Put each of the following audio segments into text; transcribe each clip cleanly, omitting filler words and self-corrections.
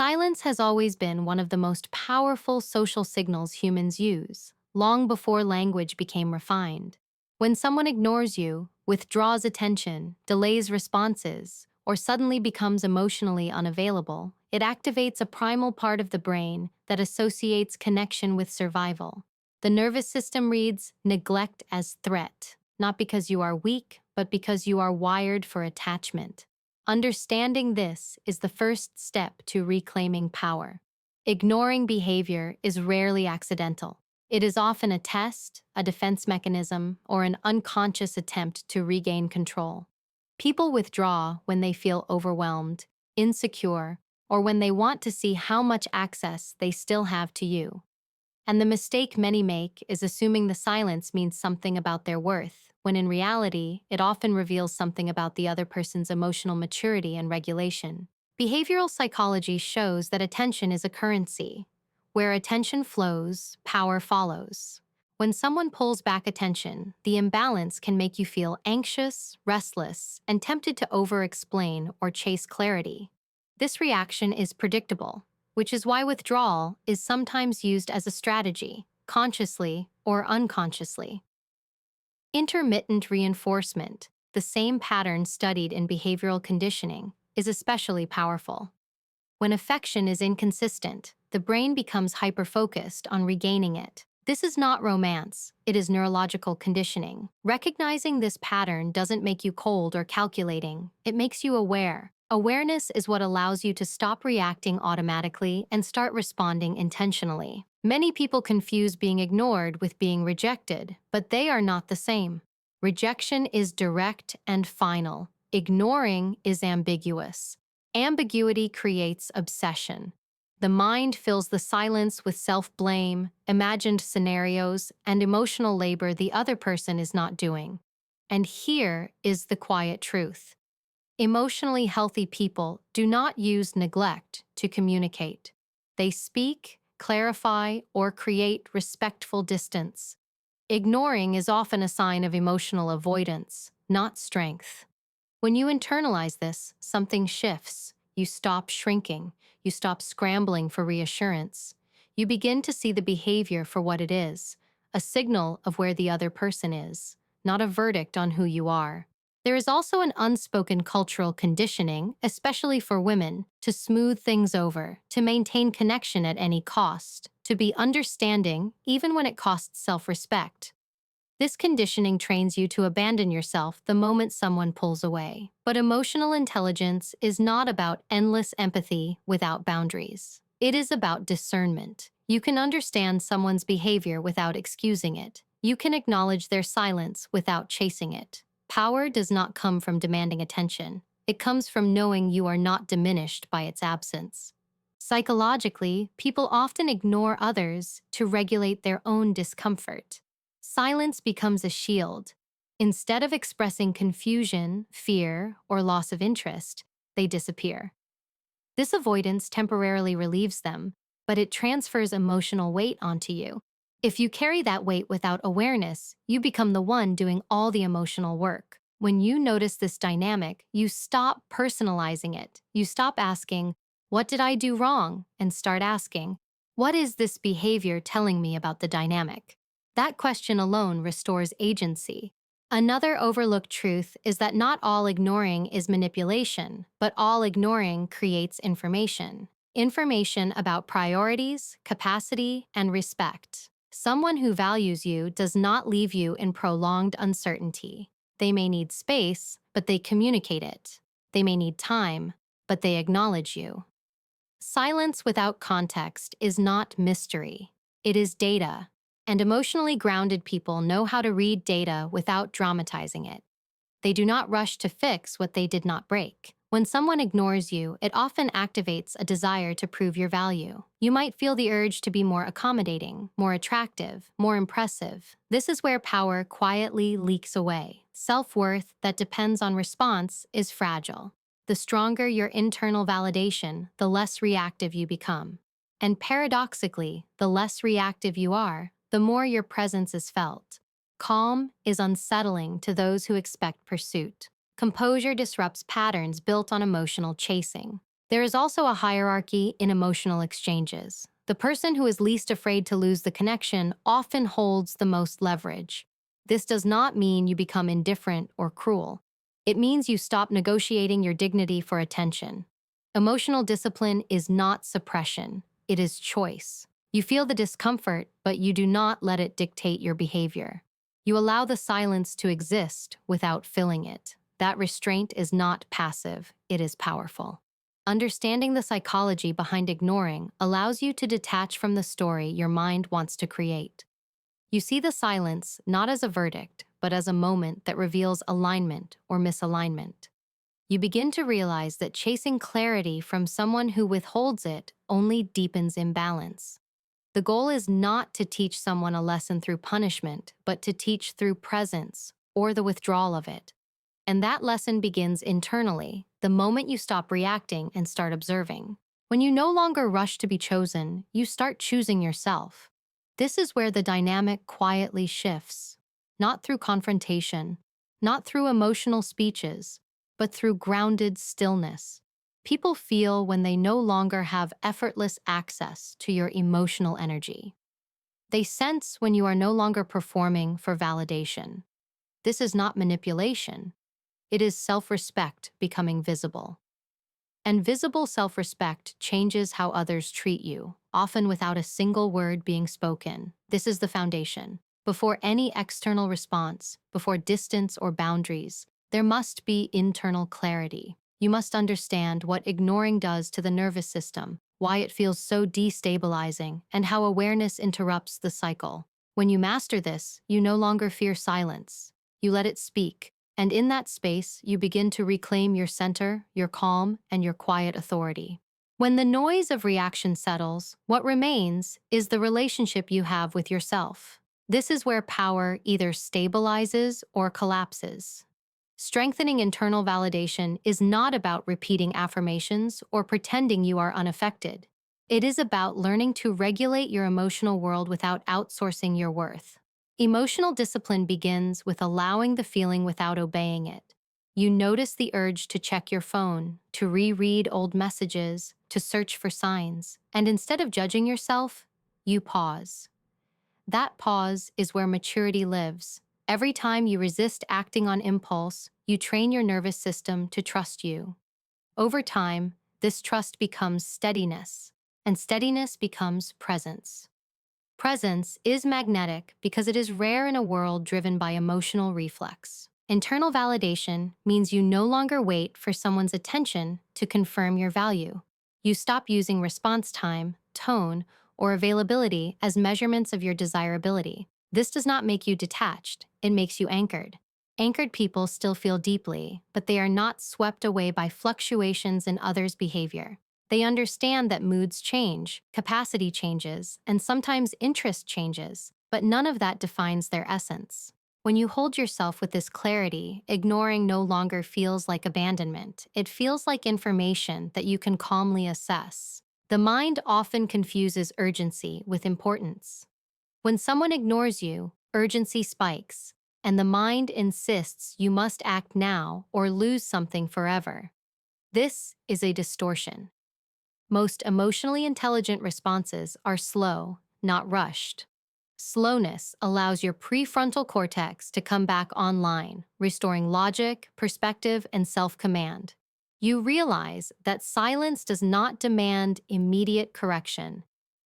Silence has always been one of the most powerful social signals humans use, long before language became refined. When someone ignores you, withdraws attention, delays responses, or suddenly becomes emotionally unavailable, it activates a primal part of the brain that associates connection with survival. The nervous system reads neglect as threat, not because you are weak, but because you are wired for attachment. Understanding this is the first step to reclaiming power. Ignoring behavior is rarely accidental. It is often a test, a defense mechanism, or an unconscious attempt to regain control. People withdraw when they feel overwhelmed, insecure, or when they want to see how much access they still have to you. And the mistake many make is assuming the silence means something about their worth, when in reality, it often reveals something about the other person's emotional maturity and regulation. Behavioral psychology shows that attention is a currency. Where attention flows, power follows. When someone pulls back attention, the imbalance can make you feel anxious, restless, and tempted to over-explain or chase clarity. This reaction is predictable, which is why withdrawal is sometimes used as a strategy, consciously or unconsciously. Intermittent reinforcement, the same pattern studied in behavioral conditioning, is especially powerful. When affection is inconsistent, the brain becomes hyper-focused on regaining it. This is not romance, it is neurological conditioning. Recognizing this pattern doesn't make you cold or calculating, it makes you aware. Awareness is what allows you to stop reacting automatically and start responding intentionally. Many people confuse being ignored with being rejected, but they are not the same. Rejection is direct and final. Ignoring is ambiguous. Ambiguity creates obsession. The mind fills the silence with self-blame, imagined scenarios, and emotional labor the other person is not doing. And here is the quiet truth. Emotionally healthy people do not use neglect to communicate. They speak, clarify, or create respectful distance. Ignoring is often a sign of emotional avoidance, not strength. When you internalize this, something shifts. You stop shrinking. You stop scrambling for reassurance. You begin to see the behavior for what it is, a signal of where the other person is, not a verdict on who you are. There is also an unspoken cultural conditioning, especially for women, to smooth things over, to maintain connection at any cost, to be understanding even when it costs self-respect. This conditioning trains you to abandon yourself the moment someone pulls away. But emotional intelligence is not about endless empathy without boundaries. It is about discernment. You can understand someone's behavior without excusing it. You can acknowledge their silence without chasing it. Power does not come from demanding attention. It comes from knowing you are not diminished by its absence. Psychologically, people often ignore others to regulate their own discomfort. Silence becomes a shield. Instead of expressing confusion, fear, or loss of interest, they disappear. This avoidance temporarily relieves them, but it transfers emotional weight onto you. If you carry that weight without awareness, you become the one doing all the emotional work. When you notice this dynamic, you stop personalizing it. You stop asking, "What did I do wrong?" and start asking, "What is this behavior telling me about the dynamic?" That question alone restores agency. Another overlooked truth is that not all ignoring is manipulation, but all ignoring creates information. Information about priorities, capacity, and respect. Someone who values you does not leave you in prolonged uncertainty. They may need space, but they communicate it. They may need time, but they acknowledge you. Silence without context is not mystery. It is data. And emotionally grounded people know how to read data without dramatizing it. They do not rush to fix what they did not break. When someone ignores you, it often activates a desire to prove your value. You might feel the urge to be more accommodating, more attractive, more impressive. This is where power quietly leaks away. Self-worth that depends on response is fragile. The stronger your internal validation, the less reactive you become. And paradoxically, the less reactive you are, the more your presence is felt. Calm is unsettling to those who expect pursuit. Composure disrupts patterns built on emotional chasing. There is also a hierarchy in emotional exchanges. The person who is least afraid to lose the connection often holds the most leverage. This does not mean you become indifferent or cruel. It means you stop negotiating your dignity for attention. Emotional discipline is not suppression, it is choice. You feel the discomfort, but you do not let it dictate your behavior. You allow the silence to exist without filling it. That restraint is not passive, it is powerful. Understanding the psychology behind ignoring allows you to detach from the story your mind wants to create. You see the silence not as a verdict, but as a moment that reveals alignment or misalignment. You begin to realize that chasing clarity from someone who withholds it only deepens imbalance. The goal is not to teach someone a lesson through punishment, but to teach through presence or the withdrawal of it. And that lesson begins internally, the moment you stop reacting and start observing. When you no longer rush to be chosen, you start choosing yourself. This is where the dynamic quietly shifts, not through confrontation, not through emotional speeches, but through grounded stillness. People feel when they no longer have effortless access to your emotional energy. They sense when you are no longer performing for validation. This is not manipulation. It is self-respect becoming visible. And visible self-respect changes how others treat you, often without a single word being spoken. This is the foundation. Before any external response, before distance or boundaries, there must be internal clarity. You must understand what ignoring does to the nervous system, why it feels so destabilizing, and how awareness interrupts the cycle. When you master this, you no longer fear silence. You let it speak. And in that space, you begin to reclaim your center, your calm, and your quiet authority. When the noise of reaction settles, what remains is the relationship you have with yourself. This is where power either stabilizes or collapses. Strengthening internal validation is not about repeating affirmations or pretending you are unaffected. It is about learning to regulate your emotional world without outsourcing your worth. Emotional discipline begins with allowing the feeling without obeying it. You notice the urge to check your phone, to reread old messages, to search for signs, and instead of judging yourself, you pause. That pause is where maturity lives. Every time you resist acting on impulse, you train your nervous system to trust you. Over time, this trust becomes steadiness, and steadiness becomes presence. Presence is magnetic because it is rare in a world driven by emotional reflex. Internal validation means you no longer wait for someone's attention to confirm your value. You stop using response time, tone, or availability as measurements of your desirability. This does not make you detached, it makes you anchored. Anchored people still feel deeply, but they are not swept away by fluctuations in others' behavior. They understand that moods change, capacity changes, and sometimes interest changes, but none of that defines their essence. When you hold yourself with this clarity, ignoring no longer feels like abandonment. It feels like information that you can calmly assess. The mind often confuses urgency with importance. When someone ignores you, urgency spikes, and the mind insists you must act now or lose something forever. This is a distortion. Most emotionally intelligent responses are slow, not rushed. Slowness allows your prefrontal cortex to come back online, restoring logic, perspective, and self-command. You realize that silence does not demand immediate correction.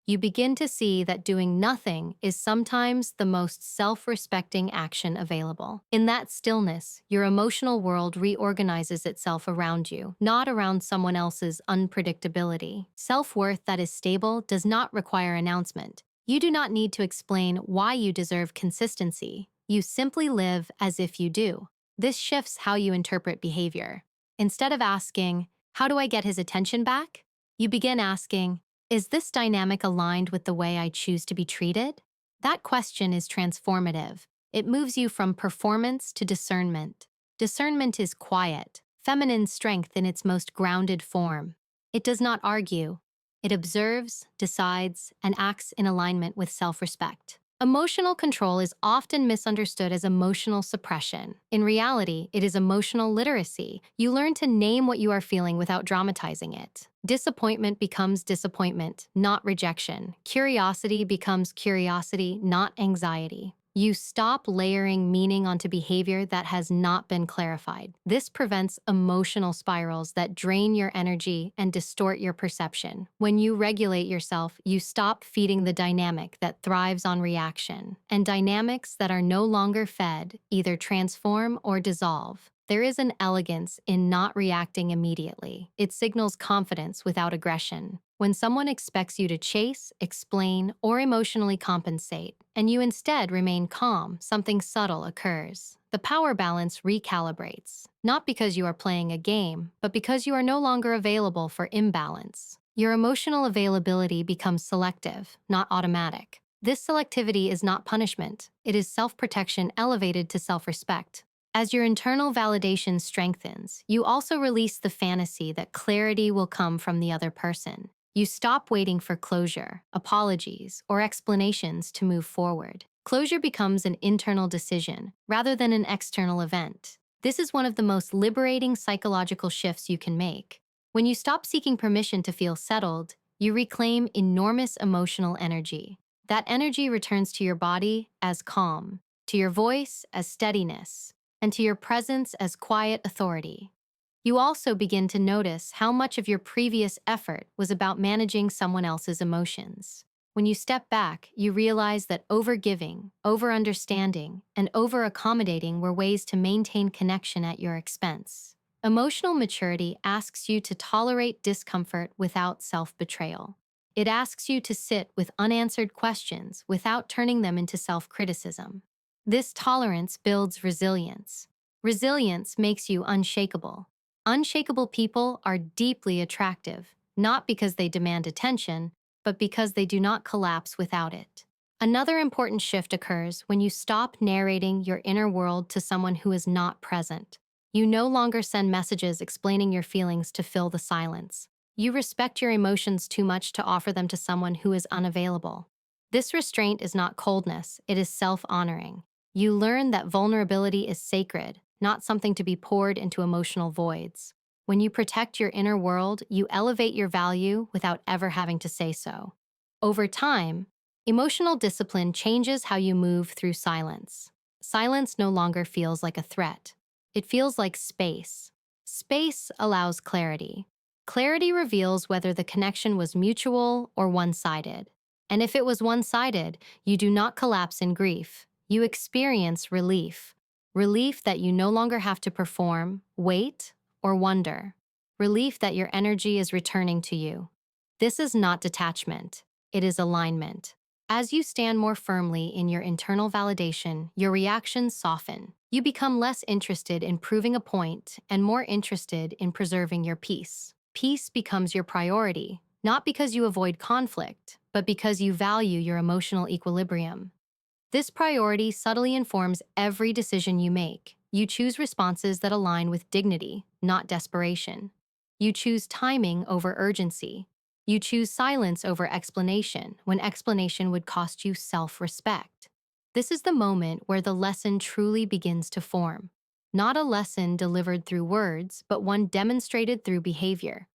You begin to see that doing nothing is sometimes the most self-respecting action available. In that stillness, your emotional world reorganizes itself around you, not around someone else's unpredictability. Self-worth that is stable does not require announcement. You do not need to explain why you deserve consistency. You simply live as if you do. This shifts how you interpret behavior. Instead of asking, "How do I get his attention back?" you begin asking, "Is this dynamic aligned with the way I choose to be treated?" That question is transformative. It moves you from performance to discernment. Discernment is quiet, feminine strength in its most grounded form. It does not argue. It observes, decides, and acts in alignment with self-respect. Emotional control is often misunderstood as emotional suppression. In reality, it is emotional literacy. You learn to name what you are feeling without dramatizing it. Disappointment becomes disappointment, not rejection. Curiosity becomes curiosity, not anxiety. You stop layering meaning onto behavior that has not been clarified. This prevents emotional spirals that drain your energy and distort your perception. When you regulate yourself, you stop feeding the dynamic that thrives on reaction. And dynamics that are no longer fed either transform or dissolve. There is an elegance in not reacting immediately. It signals confidence without aggression. When someone expects you to chase, explain, or emotionally compensate, and you instead remain calm, something subtle occurs. The power balance recalibrates, not because you are playing a game, but because you are no longer available for imbalance. Your emotional availability becomes selective, not automatic. This selectivity is not punishment, it is self-protection elevated to self-respect. As your internal validation strengthens, you also release the fantasy that clarity will come from the other person. You stop waiting for closure, apologies, or explanations to move forward. Closure becomes an internal decision rather than an external event. This is one of the most liberating psychological shifts you can make. When you stop seeking permission to feel settled, you reclaim enormous emotional energy. That energy returns to your body as calm, to your voice as steadiness, and to your presence as quiet authority. You also begin to notice how much of your previous effort was about managing someone else's emotions. When you step back, you realize that overgiving, over-understanding, and over-accommodating were ways to maintain connection at your expense. Emotional maturity asks you to tolerate discomfort without self-betrayal. It asks you to sit with unanswered questions without turning them into self-criticism. This tolerance builds resilience. Resilience makes you unshakable. Unshakable people are deeply attractive, not because they demand attention, but because they do not collapse without it. Another important shift occurs when you stop narrating your inner world to someone who is not present. You no longer send messages explaining your feelings to fill the silence. You respect your emotions too much to offer them to someone who is unavailable. This restraint is not coldness, it is self-honoring. You learn that vulnerability is sacred, not something to be poured into emotional voids. When you protect your inner world, you elevate your value without ever having to say so. Over time, emotional discipline changes how you move through silence. Silence no longer feels like a threat. It feels like space. Space allows clarity. Clarity reveals whether the connection was mutual or one-sided. And if it was one-sided, you do not collapse in grief. You experience relief. Relief that you no longer have to perform, wait, or wonder. Relief that your energy is returning to you. This is not detachment. It is alignment. As you stand more firmly in your internal validation, your reactions soften. You become less interested in proving a point and more interested in preserving your peace. Peace becomes your priority, not because you avoid conflict, but because you value your emotional equilibrium. This priority subtly informs every decision you make. You choose responses that align with dignity, not desperation. You choose timing over urgency. You choose silence over explanation when explanation would cost you self-respect. This is the moment where the lesson truly begins to form. Not a lesson delivered through words, but one demonstrated through behavior.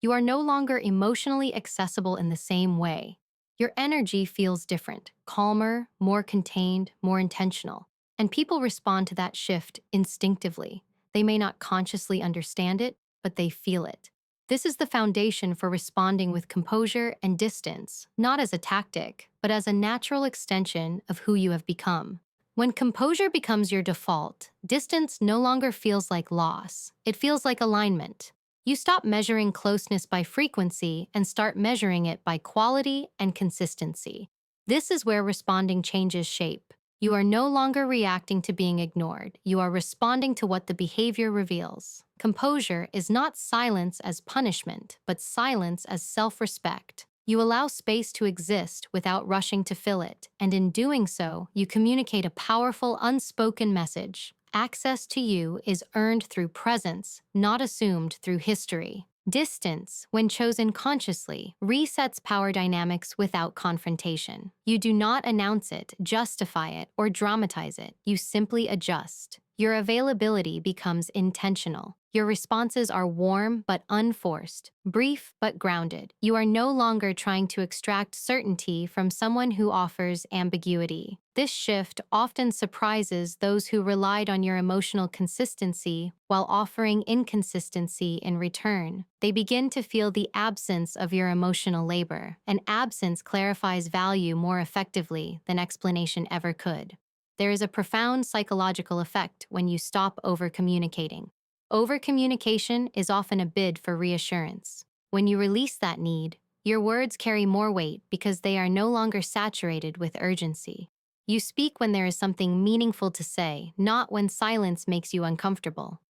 You are no longer emotionally accessible in the same way. Your energy feels different, calmer, more contained, more intentional. And people respond to that shift instinctively. They may not consciously understand it, but they feel it. This is the foundation for responding with composure and distance, not as a tactic, but as a natural extension of who you have become. When composure becomes your default, distance no longer feels like loss. It feels like alignment. You stop measuring closeness by frequency and start measuring it by quality and consistency. This is where responding changes shape. You are no longer reacting to being ignored. You are responding to what the behavior reveals. Composure is not silence as punishment, but silence as self-respect. You allow space to exist without rushing to fill it, and in doing so, you communicate a powerful unspoken message. Access to you is earned through presence, not assumed through history. Distance, when chosen consciously, resets power dynamics without confrontation. You do not announce it, justify it, or dramatize it. You simply adjust. Your availability becomes intentional. Your responses are warm but unforced, brief but grounded. You are no longer trying to extract certainty from someone who offers ambiguity. This shift often surprises those who relied on your emotional consistency while offering inconsistency in return. They begin to feel the absence of your emotional labor, and absence clarifies value more effectively than explanation ever could. There is a profound psychological effect when you stop over-communicating. Over-communication is often a bid for reassurance. When you release that need, your words carry more weight because they are no longer saturated with urgency. You speak when there is something meaningful to say, not when silence makes you uncomfortable.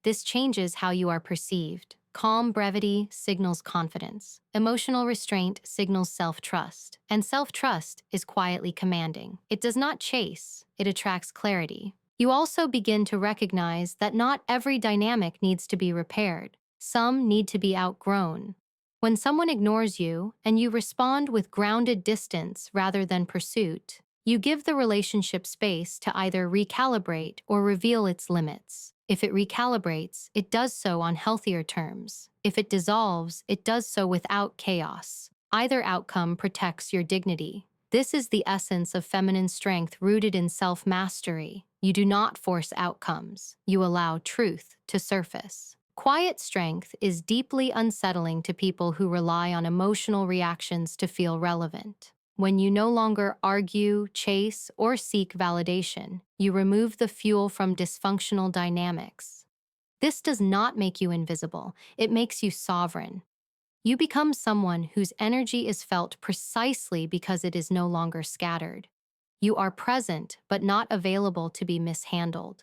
This changes how you are perceived. Calm brevity signals confidence. Emotional restraint signals self-trust. And self-trust is quietly commanding. It does not chase, it attracts clarity. You also begin to recognize that not every dynamic needs to be repaired. Some need to be outgrown. When someone ignores you and you respond with grounded distance rather than pursuit, you give the relationship space to either recalibrate or reveal its limits. If it recalibrates, it does so on healthier terms. If it dissolves, it does so without chaos. Either outcome protects your dignity. This is the essence of feminine strength rooted in self-mastery. You do not force outcomes. You allow truth to surface. Quiet strength is deeply unsettling to people who rely on emotional reactions to feel relevant. When you no longer argue, chase, or seek validation, you remove the fuel from dysfunctional dynamics. This does not make you invisible, it makes you sovereign. You become someone whose energy is felt precisely because it is no longer scattered. You are present, but not available to be mishandled.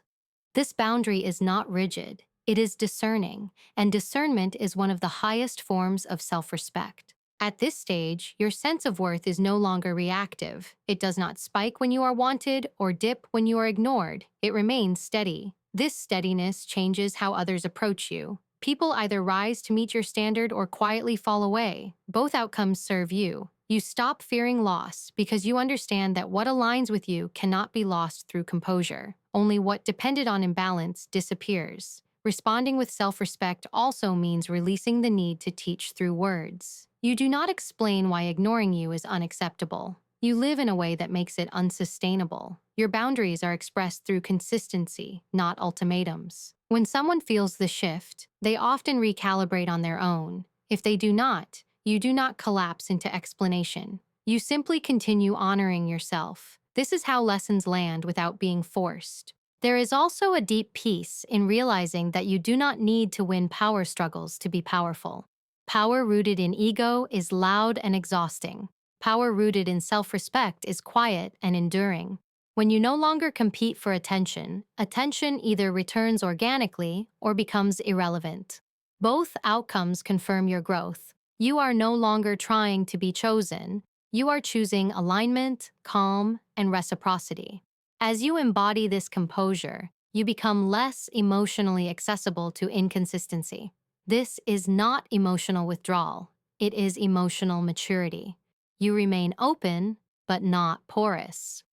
This boundary is not rigid, it is discerning, and discernment is one of the highest forms of self-respect. At this stage, your sense of worth is no longer reactive. It does not spike when you are wanted or dip when you are ignored. It remains steady. This steadiness changes how others approach you. People either rise to meet your standard or quietly fall away. Both outcomes serve you. You stop fearing loss because you understand that what aligns with you cannot be lost through composure. Only what depended on imbalance disappears. Responding with self-respect also means releasing the need to teach through words. You do not explain why ignoring you is unacceptable. You live in a way that makes it unsustainable. Your boundaries are expressed through consistency, not ultimatums. When someone feels the shift, they often recalibrate on their own. If they do not, you do not collapse into explanation. You simply continue honoring yourself. This is how lessons land without being forced. There is also a deep peace in realizing that you do not need to win power struggles to be powerful. Power rooted in ego is loud and exhausting. Power rooted in self-respect is quiet and enduring. When you no longer compete for attention, attention either returns organically or becomes irrelevant. Both outcomes confirm your growth. You are no longer trying to be chosen. You are choosing alignment, calm, and reciprocity. As you embody this composure, you become less emotionally accessible to inconsistency. This is not emotional withdrawal. It is emotional maturity. You remain open, but not porous.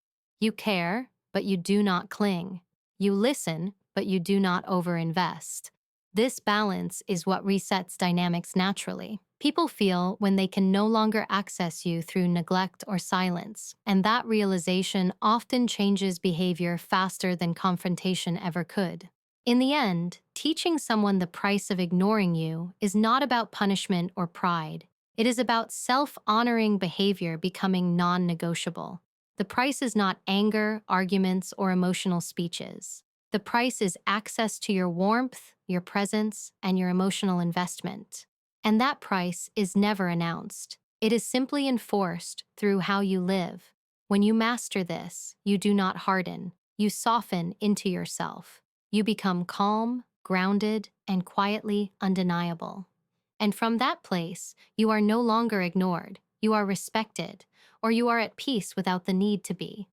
You care, but you do not cling. You listen, but you do not overinvest. This balance is what resets dynamics naturally. People feel when they can no longer access you through neglect or silence, and that realization often changes behavior faster than confrontation ever could. In the end, teaching someone the price of ignoring you is not about punishment or pride. It is about self-honoring behavior becoming non-negotiable. The price is not anger, arguments, or emotional speeches. The price is access to your warmth, your presence, and your emotional investment. And that price is never announced. It is simply enforced through how you live. When you master this, you do not harden. You soften into yourself. You become calm, grounded, and quietly undeniable. And from that place, you are no longer ignored. You are respected, or you are at peace without the need to be.